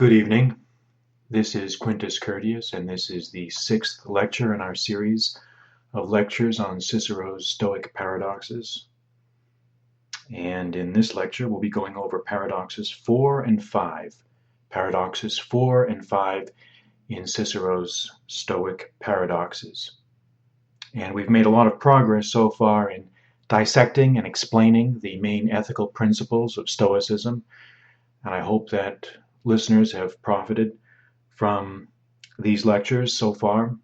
Good evening. This is Quintus Curtius, and this is the sixth lecture in our series of lectures on Cicero's Stoic paradoxes. And in this lecture, we'll be going over paradoxes 4 and 5. Paradoxes 4 and 5 in Cicero's Stoic paradoxes. And we've made a lot of progress so far in dissecting and explaining the main ethical principles of Stoicism, and I hope that listeners have profited from these lectures so far.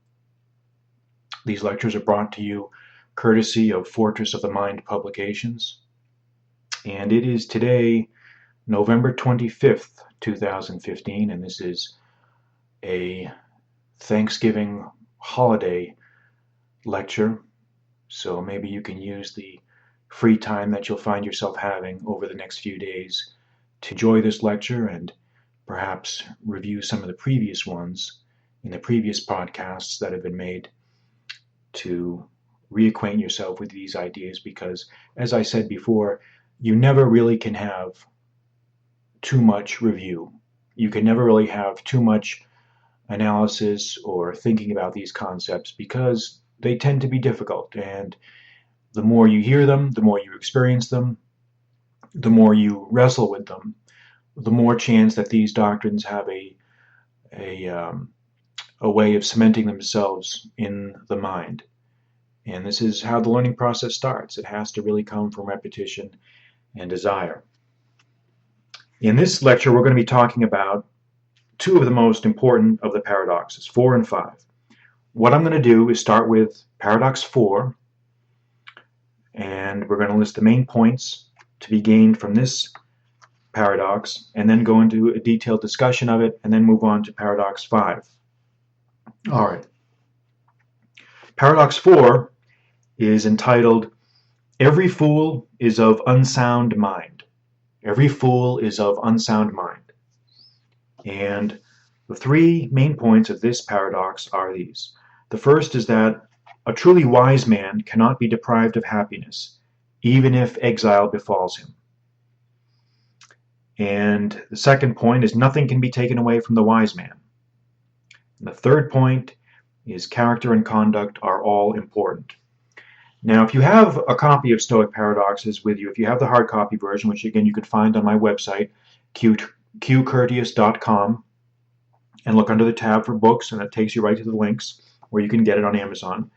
These lectures are brought to you courtesy of Fortress of the Mind Publications. And it is today, November 25th, 2015, and this is a Thanksgiving holiday lecture. So maybe you can use the free time that you'll find yourself having over the next few days to enjoy this lecture and perhaps review some of the previous ones in the previous podcasts that have been made to reacquaint yourself with these ideas, because, as I said before, you never really can have too much review. You can never really have too much analysis or thinking about these concepts because they tend to be difficult, and the more you hear them, the more you experience them, the more you wrestle with them, the more chance that these doctrines have a way of cementing themselves in the mind. And this is how the learning process starts. It has to really come from repetition and desire. In this lecture, we're going to be talking about two of the most important of the paradoxes, 4 and 5. What I'm going to do is start with paradox 4, and we're going to list the main points to be gained from this paradox, and then go into a detailed discussion of it, and then move on to paradox 5. All right. Paradox 4 is entitled, "Every fool is of unsound mind." Every fool is of unsound mind. And the three main points of this paradox are these. The first is that a truly wise man cannot be deprived of happiness, even if exile befalls him. And the second point is nothing can be taken away from the wise man. And the third point is character and conduct are all important. Now, if you have a copy of Stoic Paradoxes with you, if you have the hard copy version, which again you could find on my website, qcurtius.com, and look under the tab for books, and it takes you right to the links where you can get it on Amazon.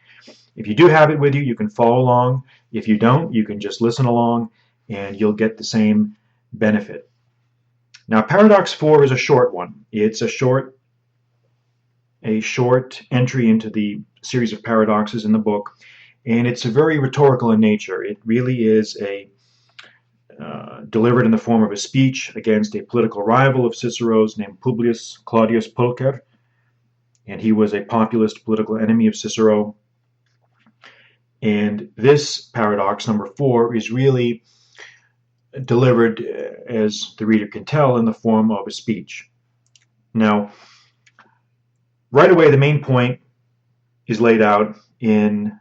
If you do have it with you, you can follow along. If you don't, you can just listen along, and you'll get the same benefit. Now, paradox 4 is a short one. It's a short entry into the series of paradoxes in the book, and it's very rhetorical in nature. It really is delivered in the form of a speech against a political rival of Cicero's named Publius Claudius Pulcher, and he was a populist political enemy of Cicero. And this paradox, number 4, is really delivered, as the reader can tell, in the form of a speech. Now, right away, the main point is laid out in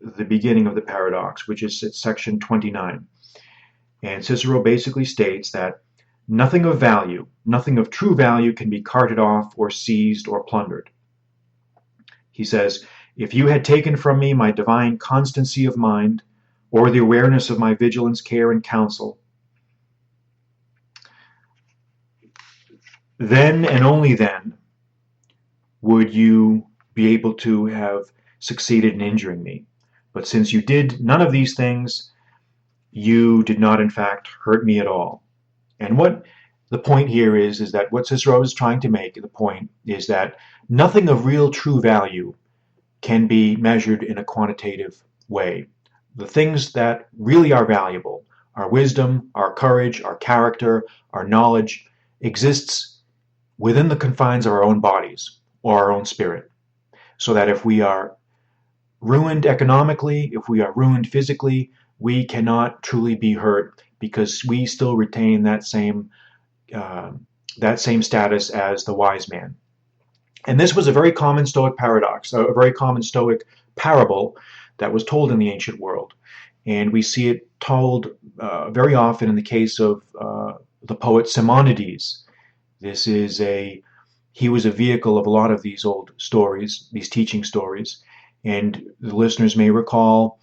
the beginning of the paradox, which is at section 29. And Cicero basically states that nothing of value, nothing of true value can be carted off or seized or plundered. He says, "If you had taken from me my divine constancy of mind, or the awareness of my vigilance, care, and counsel, then and only then would you be able to have succeeded in injuring me. But since you did none of these things, you did not in fact hurt me at all." And what the point here is that what Cicero is trying to make, the point is that nothing of real true value can be measured in a quantitative way. The things that really are valuable, our wisdom, our courage, our character, our knowledge, exists within the confines of our own bodies or our own spirit. So that if we are ruined economically, if we are ruined physically, we cannot truly be hurt because we still retain that same status as the wise man. And this was a very common Stoic paradox, a very common Stoic parable that was told in the ancient world. And we see it told very often in the case of the poet Simonides. He was a vehicle of a lot of these old stories, these teaching stories. And the listeners may recall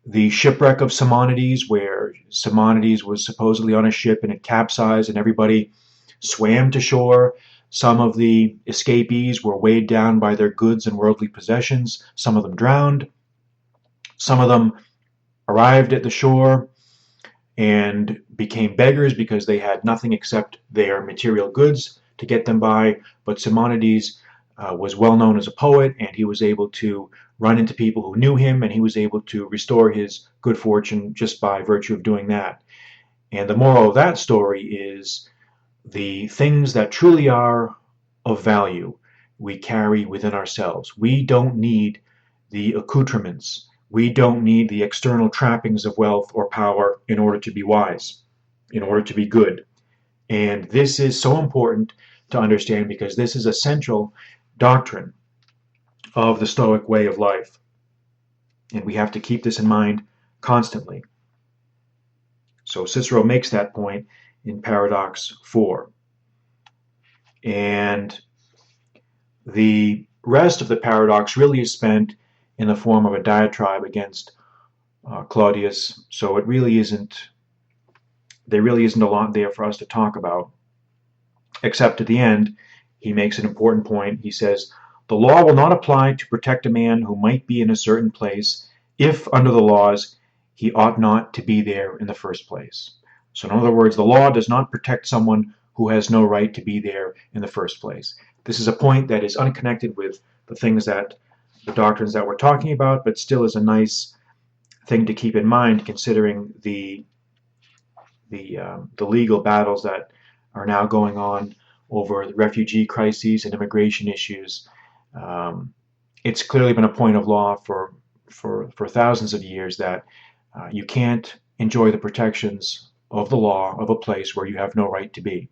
the shipwreck of Simonides, where Simonides was supposedly on a ship and it capsized and everybody swam to shore. Some of the escapees were weighed down by their goods and worldly possessions. Some of them drowned. Some of them arrived at the shore and became beggars because they had nothing except their material goods to get them by. But Simonides was well known as a poet, and he was able to run into people who knew him, and he was able to restore his good fortune just by virtue of doing that. And the moral of that story is the things that truly are of value we carry within ourselves. We don't need the accoutrements. We don't need the external trappings of wealth or power in order to be wise, in order to be good. And this is so important to understand because this is a central doctrine of the Stoic way of life. And we have to keep this in mind constantly. So Cicero makes that point in Paradox 4. And the rest of the paradox really is spent in the form of a diatribe against Claudius. So there really isn't a lot there for us to talk about, except at the end, he makes an important point. He says, the law will not apply to protect a man who might be in a certain place if, under the laws, he ought not to be there in the first place. So in other words, the law does not protect someone who has no right to be there in the first place. This is a point that is unconnected with the doctrines that we're talking about, but still is a nice thing to keep in mind considering the legal battles that are now going on over the refugee crises and immigration issues. It's clearly been a point of law for thousands of years that you can't enjoy the protections of the law of a place where you have no right to be.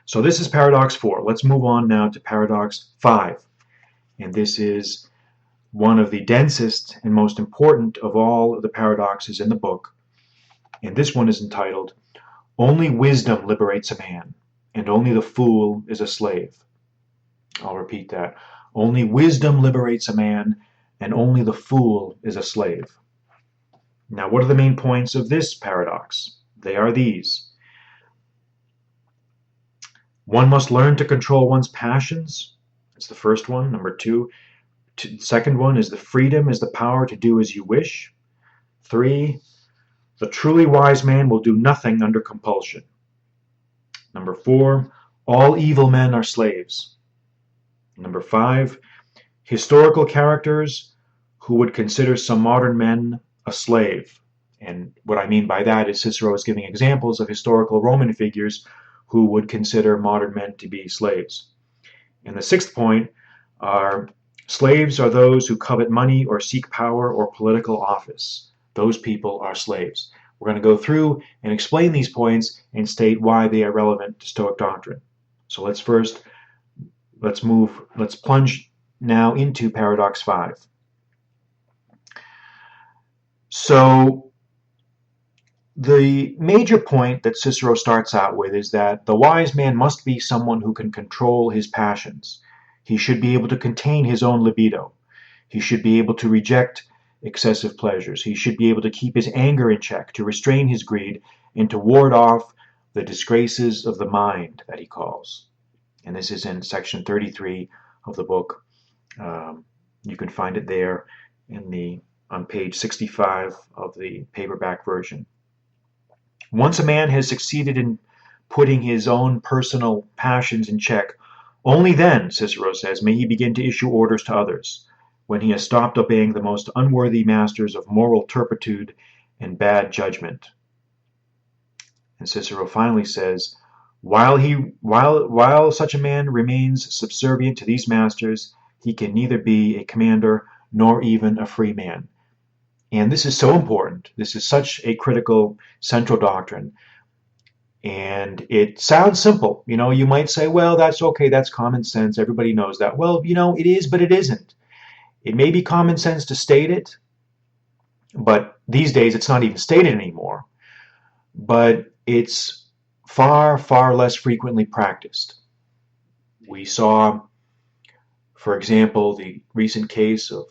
So this is Paradox 4. Let's move on now to Paradox 5. And this is one of the densest and most important of all of the paradoxes in the book. And this one is entitled, Only Wisdom Liberates a Man, and Only the Fool is a Slave. I'll repeat that. Only wisdom liberates a man, and only the fool is a slave. Now, what are the main points of this paradox? They are these. One must learn to control one's passions. That's the first one. Number two. Second one is the freedom is the power to do as you wish. 3. The truly wise man will do nothing under compulsion. Number 4. All evil men are slaves. Number 5. Historical characters who would consider some modern men a slave. And what I mean by that is Cicero is giving examples of historical Roman figures who would consider modern men to be slaves. And the 6th point are slaves are those who covet money or seek power or political office. Those people are slaves. We're going to go through and explain these points and state why they are relevant to Stoic doctrine. So let's plunge now into Paradox 5. So the major point that Cicero starts out with is that the wise man must be someone who can control his passions. He should be able to contain his own libido. He should be able to reject excessive pleasures. He should be able to keep his anger in check, to restrain his greed, and to ward off the disgraces of the mind that he calls. And this is in section 33 of the book. You can find it there on page 65 of the paperback version. Once a man has succeeded in putting his own personal passions in check, only then, Cicero says, may he begin to issue orders to others, when he has stopped obeying the most unworthy masters of moral turpitude and bad judgment. And Cicero finally says, while such a man remains subservient to these masters, he can neither be a commander nor even a free man. And this is so important. This is such a critical central doctrine. And it sounds simple. You might say, well, that's okay. That's common sense. Everybody knows that. Well, it is, but it isn't. It may be common sense to state it, but these days it's not even stated anymore. But it's far, far less frequently practiced. We saw, for example, the recent case of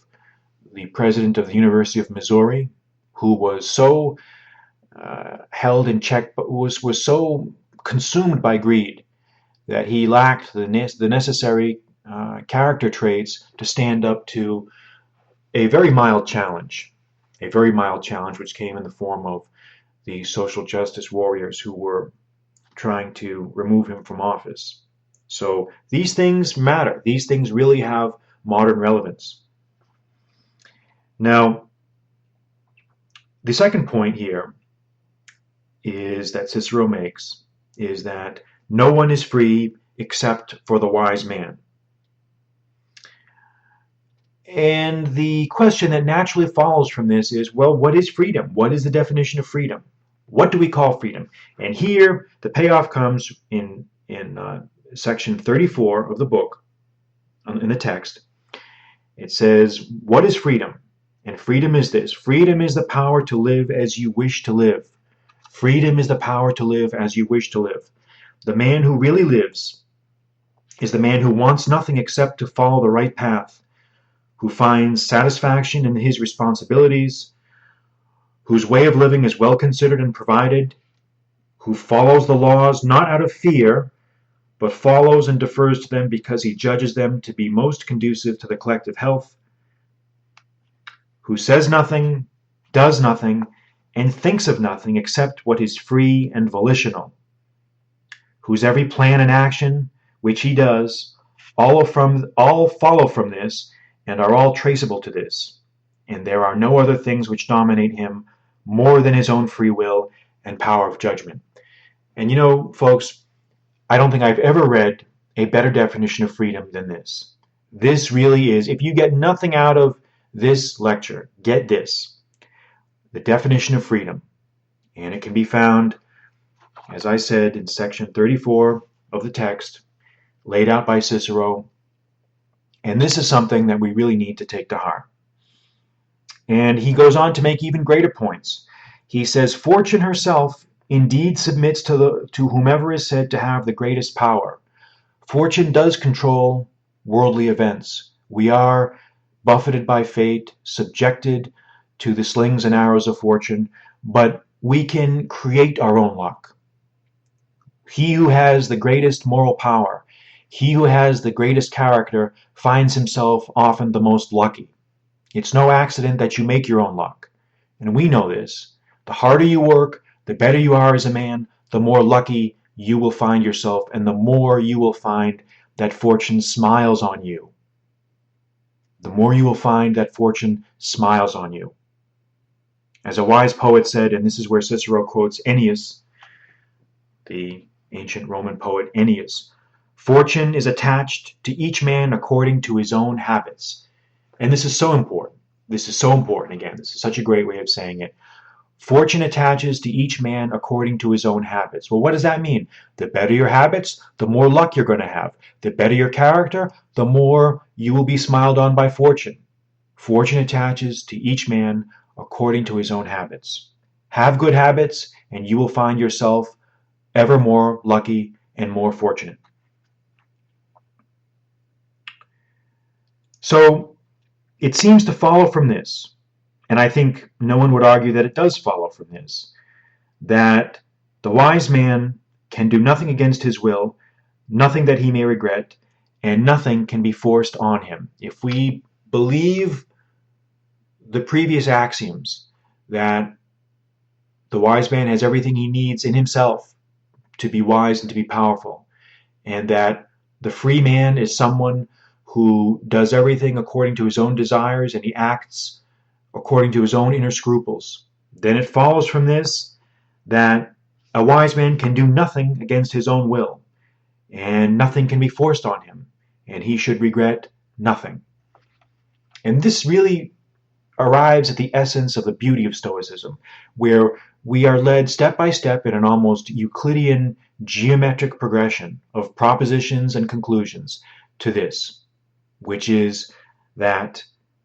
the president of the University of Missouri, who was so held in check, but was so consumed by greed that he lacked the necessary character traits to stand up to a very mild challenge, which came in the form of the social justice warriors who were trying to remove him from office. So these things matter. These things really have modern relevance. Now, the second point here is that Cicero makes is that no one is free except for the wise man. And the question that naturally follows from this is, well, what is freedom? What is the definition of freedom? What do we call freedom? And here, the payoff comes in section 34 of the book, in the text. It says, what is freedom? And freedom is this. Freedom is the power to live as you wish to live. Freedom is the power to live as you wish to live. The man who really lives is the man who wants nothing except to follow the right path, who finds satisfaction in his responsibilities, whose way of living is well considered and provided, who follows the laws not out of fear, but follows and defers to them because he judges them to be most conducive to the collective health, who says nothing, does nothing, and thinks of nothing except what is free and volitional, whose every plan and action which he does all follow from this and are all traceable to this, and there are no other things which dominate him more than his own free will and power of judgment. And you know, folks, I don't think I've ever read a better definition of freedom than this. This really is, if you get nothing out of this lecture, get this, the definition of freedom. And it can be found, as I said, in section 34 of the text, laid out by Cicero. And this is something that we really need to take to heart. And he goes on to make even greater points. He says, fortune herself indeed submits to whomever is said to have the greatest power. Fortune does control worldly events. We are buffeted by fate, subjected to the slings and arrows of fortune, but we can create our own luck. He who has the greatest moral power, he who has the greatest character, finds himself often the most lucky. It's no accident that you make your own luck. And we know this. The harder you work, the better you are as a man, the more lucky you will find yourself, and the more you will find that fortune smiles on you. The more you will find that fortune smiles on you. As a wise poet said, and this is where Cicero quotes Ennius, the ancient Roman poet Ennius, fortune is attached to each man according to his own habits. And this is so important. This is so important. Again, this is such a great way of saying it. Fortune attaches to each man according to his own habits. Well, what does that mean? The better your habits, the more luck you're going to have. The better your character, the more you will be smiled on by fortune. Fortune attaches to each man according to his own habits. Have good habits, and you will find yourself ever more lucky and more fortunate. So it seems to follow from this, and I think no one would argue that it does follow from this, that the wise man can do nothing against his will, nothing that he may regret, and nothing can be forced on him. If we believe the previous axioms that the wise man has everything he needs in himself to be wise and to be powerful, and that the free man is someone who does everything according to his own desires and he acts according to his own inner scruples, then it follows from this that a wise man can do nothing against his own will, and nothing can be forced on him, and he should regret nothing. And this really arrives at the essence of the beauty of Stoicism, where we are led step by step in an almost Euclidean geometric progression of propositions and conclusions to this, which is that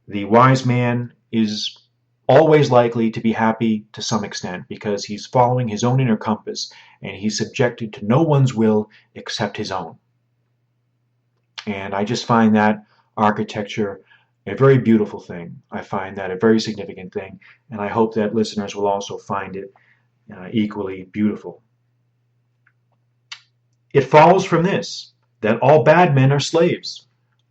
the wise man is always likely to be happy to some extent because he's following his own inner compass and he's subjected to no one's will except his own. And I just find that architecture a very beautiful thing. I find that a very significant thing, and I hope that listeners will also find it equally beautiful. It follows from this that all bad men are slaves.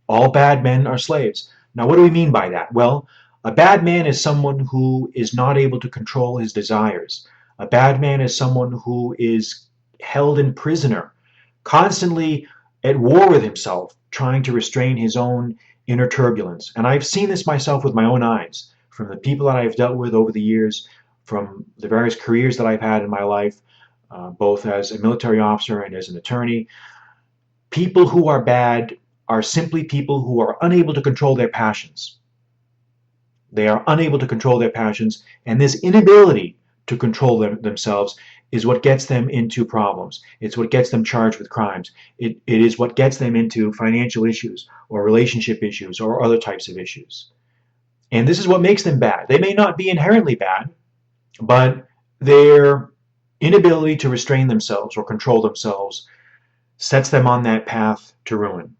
All bad men are slaves. Now, what do we mean by that? Well, a bad man is someone who is not able to control his desires. A bad man is someone who is held in prisoner, constantly at war with himself, trying to restrain his own inner turbulence. And I've seen this myself with my own eyes, from the people that I've dealt with over the years, from the various careers that I've had in my life, both as a military officer and as an attorney. People who are bad are simply people who are unable to control their passions. They are unable to control their passions, and this inability to control themselves is what gets them into problems. It's what gets them charged with crimes. It is what gets them into financial issues or relationship issues or other types of issues. And this is what makes them bad. They may not be inherently bad, but their inability to restrain themselves or control themselves sets them on that path to ruin.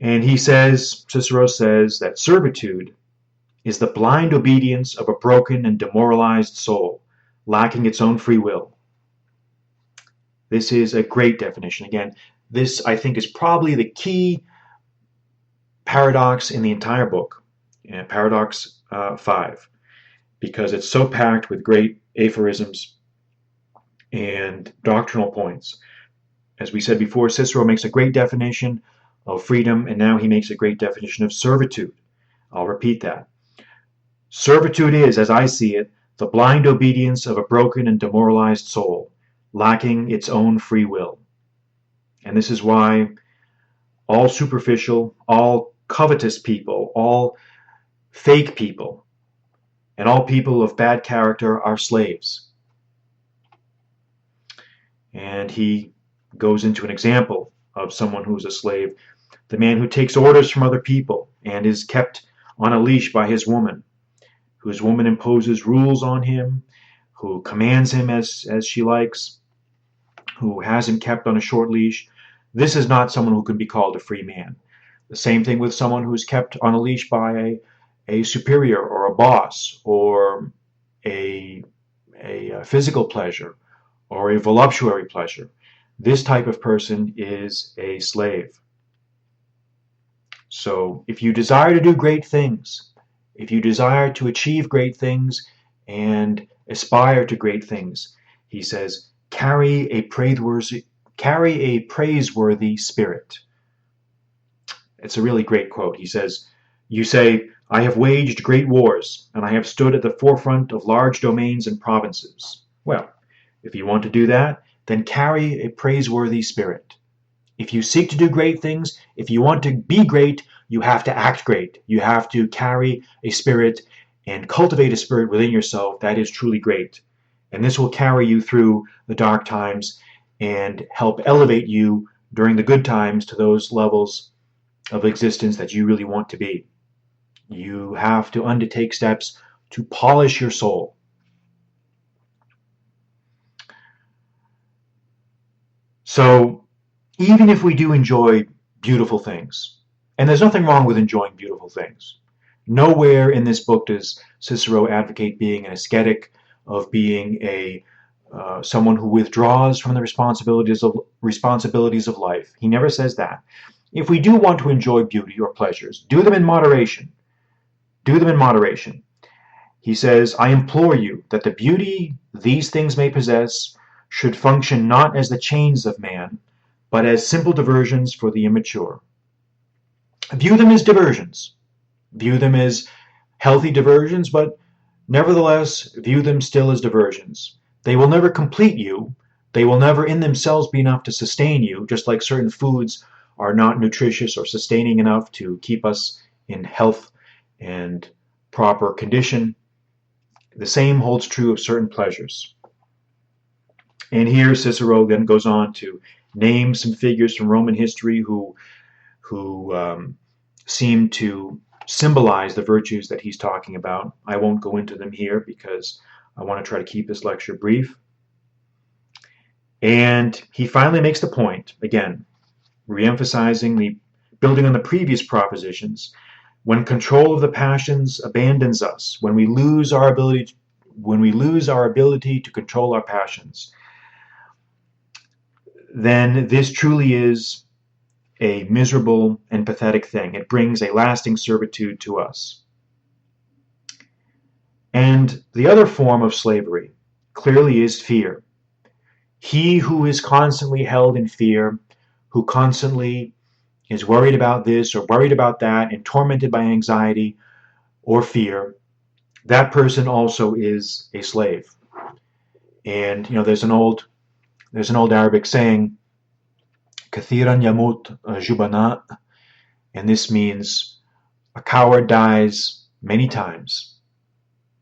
And he says, Cicero says, that servitude is the blind obedience of a broken and demoralized soul, lacking its own free will. This is a great definition. Again, this, I think, is probably the key paradox in the entire book, paradox 5, because it's so packed with great aphorisms and doctrinal points. As we said before, Cicero makes a great definition of freedom, and now he makes a great definition of servitude. I'll repeat that. Servitude is, as I see it, the blind obedience of a broken and demoralized soul, lacking its own free will. And this is why all superficial, all covetous people, all fake people, and all people of bad character are slaves. And he goes into an example of someone who's a slave, the man who takes orders from other people and is kept on a leash by his woman, whose woman imposes rules on him, who commands him as she likes, who has him kept on a short leash. This is not someone who can be called a free man. The same thing with someone who's kept on a leash by a superior or a boss or a physical pleasure or a voluptuary pleasure. This type of person is a slave. So if you desire to do great things, if you desire to achieve great things and aspire to great things, he says, carry a praiseworthy spirit. It's a really great quote. He says, you say, I have waged great wars, and I have stood at the forefront of large domains and provinces. Well, if you want to do that, then carry a praiseworthy spirit. If you seek to do great things, if you want to be great, you have to act great. You have to carry a spirit and cultivate a spirit within yourself that is truly great. And this will carry you through the dark times and help elevate you during the good times to those levels of existence that you really want to be. You have to undertake steps to polish your soul. So even if we do enjoy beautiful things, and there's nothing wrong with enjoying beautiful things, nowhere in this book does Cicero advocate being an ascetic, of being someone who withdraws from the responsibilities of life. He never says that. If we do want to enjoy beauty or pleasures, do them in moderation. Do them in moderation. He says, I implore you that the beauty these things may possess should function not as the chains of man, but as simple diversions for the immature. View them as diversions. View them as healthy diversions, but nevertheless, view them still as diversions. They will never complete you. They will never in themselves be enough to sustain you, just like certain foods are not nutritious or sustaining enough to keep us in health and proper condition. The same holds true of certain pleasures. And here Cicero then goes on to name some figures from Roman history who seem to symbolize the virtues that he's talking about. I won't go into them here because I want to try to keep this lecture brief. And he finally makes the point, again, reemphasizing building on the previous propositions. When control of the passions abandons us, when we lose our ability to control our passions, then this truly is a miserable and pathetic thing. It brings a lasting servitude to us. And the other form of slavery clearly is fear. He who is constantly held in fear, who constantly is worried about this or worried about that and tormented by anxiety or fear, that person also is a slave. And there's an old Arabic saying, "Kathiran yamut jubana," and this means a coward dies many times.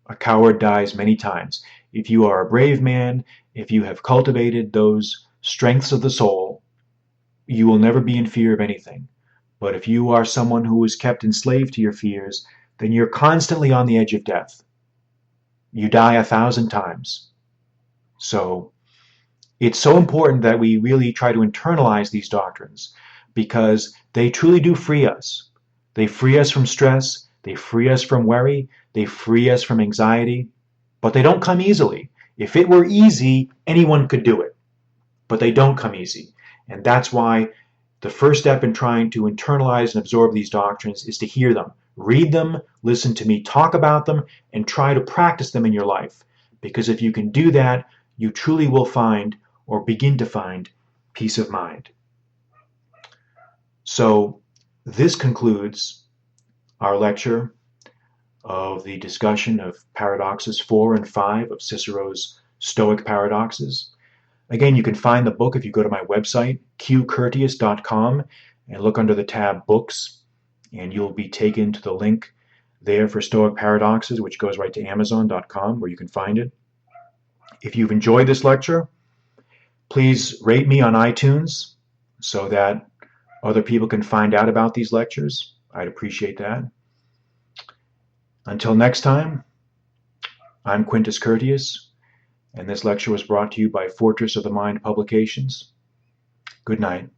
A coward dies many times. If you are a brave man, if you have cultivated those strengths of the soul, you will never be in fear of anything. But if you are someone who is kept enslaved to your fears, then you're constantly on the edge of death. You die 1,000 times. So it's so important that we really try to internalize these doctrines, because they truly do free us. They free us from stress, they free us from worry, they free us from anxiety, but they don't come easily. If it were easy, anyone could do it, but they don't come easy. And that's why the first step in trying to internalize and absorb these doctrines is to hear them, read them, listen to me talk about them, and try to practice them in your life. Because if you can do that, you truly will find, or begin to find, peace of mind. So this concludes our lecture of the discussion of paradoxes 4 and 5 of Cicero's Stoic paradoxes. Again, you can find the book if you go to my website, qcourteous.com, and look under the tab Books, and you'll be taken to the link there for Stoic paradoxes, which goes right to amazon.com, where you can find it. If you've enjoyed this lecture, please rate me on iTunes so that other people can find out about these lectures. I'd appreciate that. Until next time, I'm Quintus Curtius, and this lecture was brought to you by Fortress of the Mind Publications. Good night.